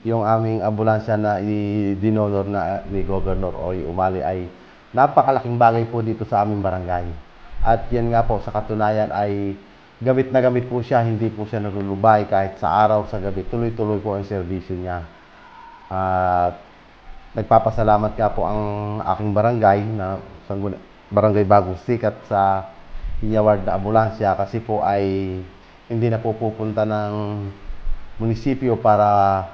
yung aming ambulansya na dinonor na ni Governor Oy Umali ay napakalaking bagay po dito sa aming barangay. At yan nga po, sa katunayan ay gamit na gamit po siya, hindi po siya nalulubay kahit sa araw, sa gabi. Tuloy-tuloy po ang serbisyo niya. At nagpapasalamat nga po ang aking barangay na Barangay Bagong Sikat sa inyaward na ambulansya kasi po ay hindi na po pupunta ng munisipyo para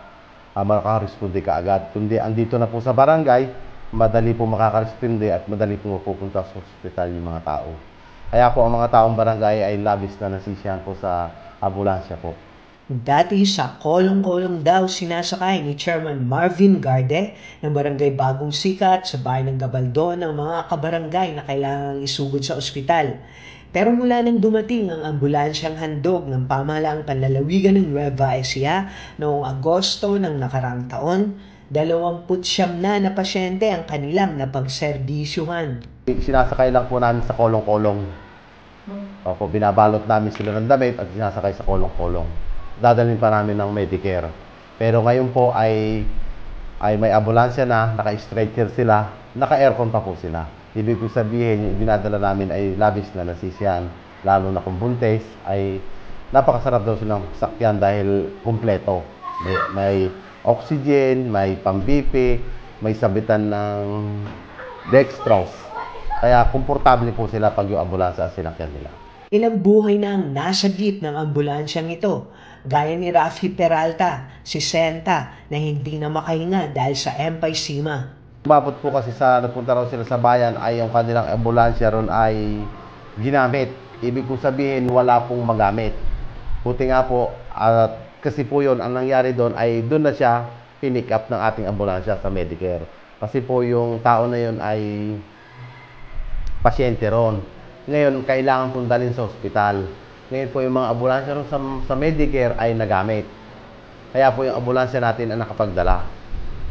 makaresponde kaagad. Kundi andito na po sa barangay, madali po makakaresponde at madali po mapupunta sa ospital yung mga tao. Kaya po ang mga taong barangay ay labis na nasisiyahan po sa ambulansya po. Dati sa kolong-kolong daw sinasakay ni Chairman Marvin Garde ng Barangay Bagong Sikat sa bayan ng Gabaldon ang mga kabarangay na kailangang isugod sa ospital. Pero mula nang dumating ang ambulansyang handog ng pamahalaang panlalawigan ng Nueva Ecija noong Agosto ng nakaraang taon, 29 na pasyente ang kanilang napagserbisyuhan. Sinasakay lang po namin sa kolong-kolong. Opo, binabalot namin sila ng damit at sinasakay sa kolong-kolong. Dadalhin pa namin ng Medicare. Pero ngayon po ay may ambulansya na, naka-stretcher sila, naka-aircon pa po sila. Ibig ko sabihin, yung binadala namin ay labis na nasisiyan, lalo na kung buntes, ay napakasarap daw silang sakyan dahil kumpleto. May oxygen, may pambipi, may sabitan ng dextrose. Kaya komportable po sila pag yung ambulansya sinakyan nila. Ilang buhay na ang nasagip ng ambulansyang ito, gaya ni Rafi Peralta, 60, na hindi na makahinga dahil sa emphysema. Umabot po kasi sa napunta raw sila sa bayan ay yung kanilang ambulansya ron ay ginamit. Ibig kong sabihin wala pong magamit. Buti nga po at kasi po yun, ang nangyari doon ay doon na siya pinick up ng ating ambulansya sa Medicare. Kasi po yung tao na yun ay pasyente ron. Ngayon, kailangan pong dalhin sa ospital. Ngayon po yung mga ambulansya ron sa Medicare ay nagamit. Kaya po yung ambulansya natin ang nakapagdala.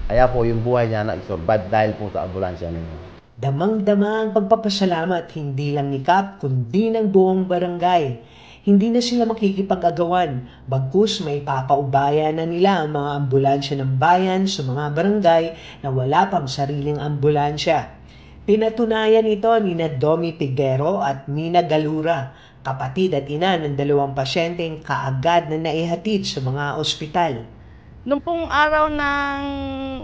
Kaya po yung buhay niya na-survive dahil po sa ambulansya ninyo. Damang-dama ang pagpapasalamat hindi lang ni Kap kundi ng buong barangay. Hindi na sila makikipag-agawan, bagkus may papaubaya na nila ang mga ambulansya ng bayan sa mga barangay na wala pang sariling ambulansya. Pinatunayan ito ni Domi Piguero at Mina Galura, kapatid at ina ng 2 pasyenteng kaagad na naihatid sa mga ospital. Nung pong araw nang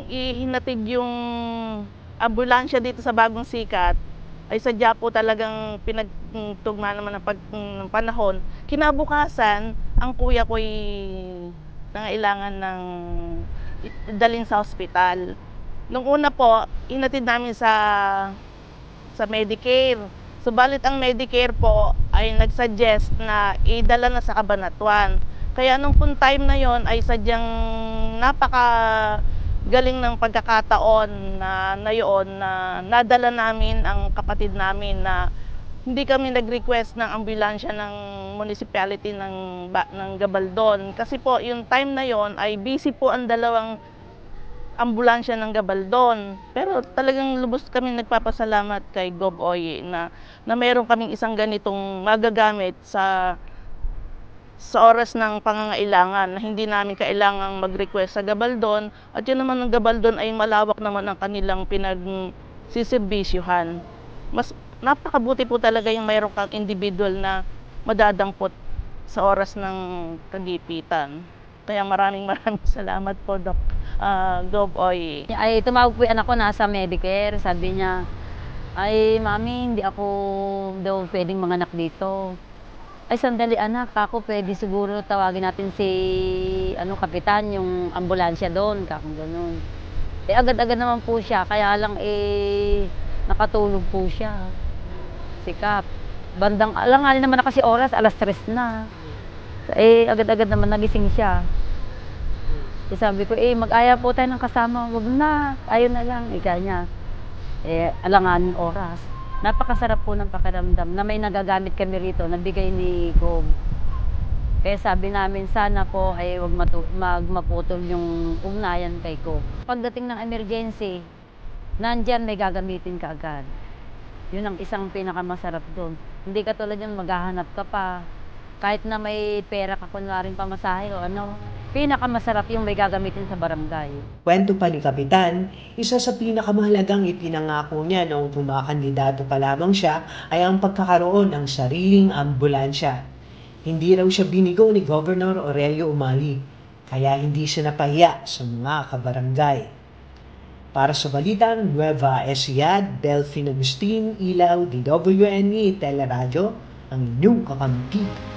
ihinatid yung ambulansya dito sa Bagong Sikat, ay sadya po talagang pinagtugma naman ng panahon. Kinabukasan, ang kuya ko'y nangailangan ng dalhin sa ospital. Nung una po, hinatid namin sa Medicare. Subalit ang Medicare po ay nagsuggest na idala na sa Cabanatuan. Kaya nung pong time na yon ay sadyang napakagaling ng pagkakataon na yun na nadala namin ang kapatid namin na hindi kami nag-request ng ambulansya ng municipality ng Gabaldon. Kasi po yung time na yon ay busy po ang dalawang ambulansya ng Gabaldon. Pero talagang lubos kami nagpapasalamat kay Gov. Oye na mayroon kaming isang ganitong magagamit sa oras ng pangangailangan na hindi namin kailangang mag-request sa Gabaldon. At yun naman ng Gabaldon ay malawak naman ang kanilang pinagsiserbisyuhan. Mas napakabuti po talaga yung mayroon kang individual na madadampot sa oras ng kagipitan. Kaya maraming salamat po, Gov. Oye. Ay tumawag po yung anak ko, nasa Medicare. Sabi niya, ay mami, hindi ako daw pwedeng manganak dito. Ay sandali anak, ako pwede siguro tawagin natin si kapitan, yung ambulansya doon, kakong ganun. Eh agad-agad naman po siya, kaya lang nakatulog po siya. Sikap. Bandang, alanganin naman na kasi oras, alas 3 na. Agad-agad naman nagising siya. Sabi ko, mag-aya po tayo ng kasama. Wag na, ayaw na lang. Ika niya. Alanganin oras. Napakasarap po ng pakiramdam na may nagagamit kami rito, nabigay ni Gov. Kaya sabi namin, sana po ay wag maputol yung ugnayan kay Gov. Pagdating ng emergency, nandyan may gagamitin ka agad. Yun ang isang pinakamasarap doon. Hindi ka tulad yung maghahanap ka pa. Kahit na may pera ka kunwaring pamasahe o pinakamasarap yung may gagamitin sa barangay. Kwento pa ni Kapitan, isa sa pinakamahalagang ipinangako niya noong pumakandidato pa lamang siya ay ang pagkakaroon ng sariling ambulansya. Hindi raw siya binigo ni Governor Aurelio Umali, kaya hindi siya napahiya sa mga kabarangay. Para sa Balitang Nueva Ecija, Delphine Agustin, Ilaw, DWNE, Teleradyo, ang inyong kakampi.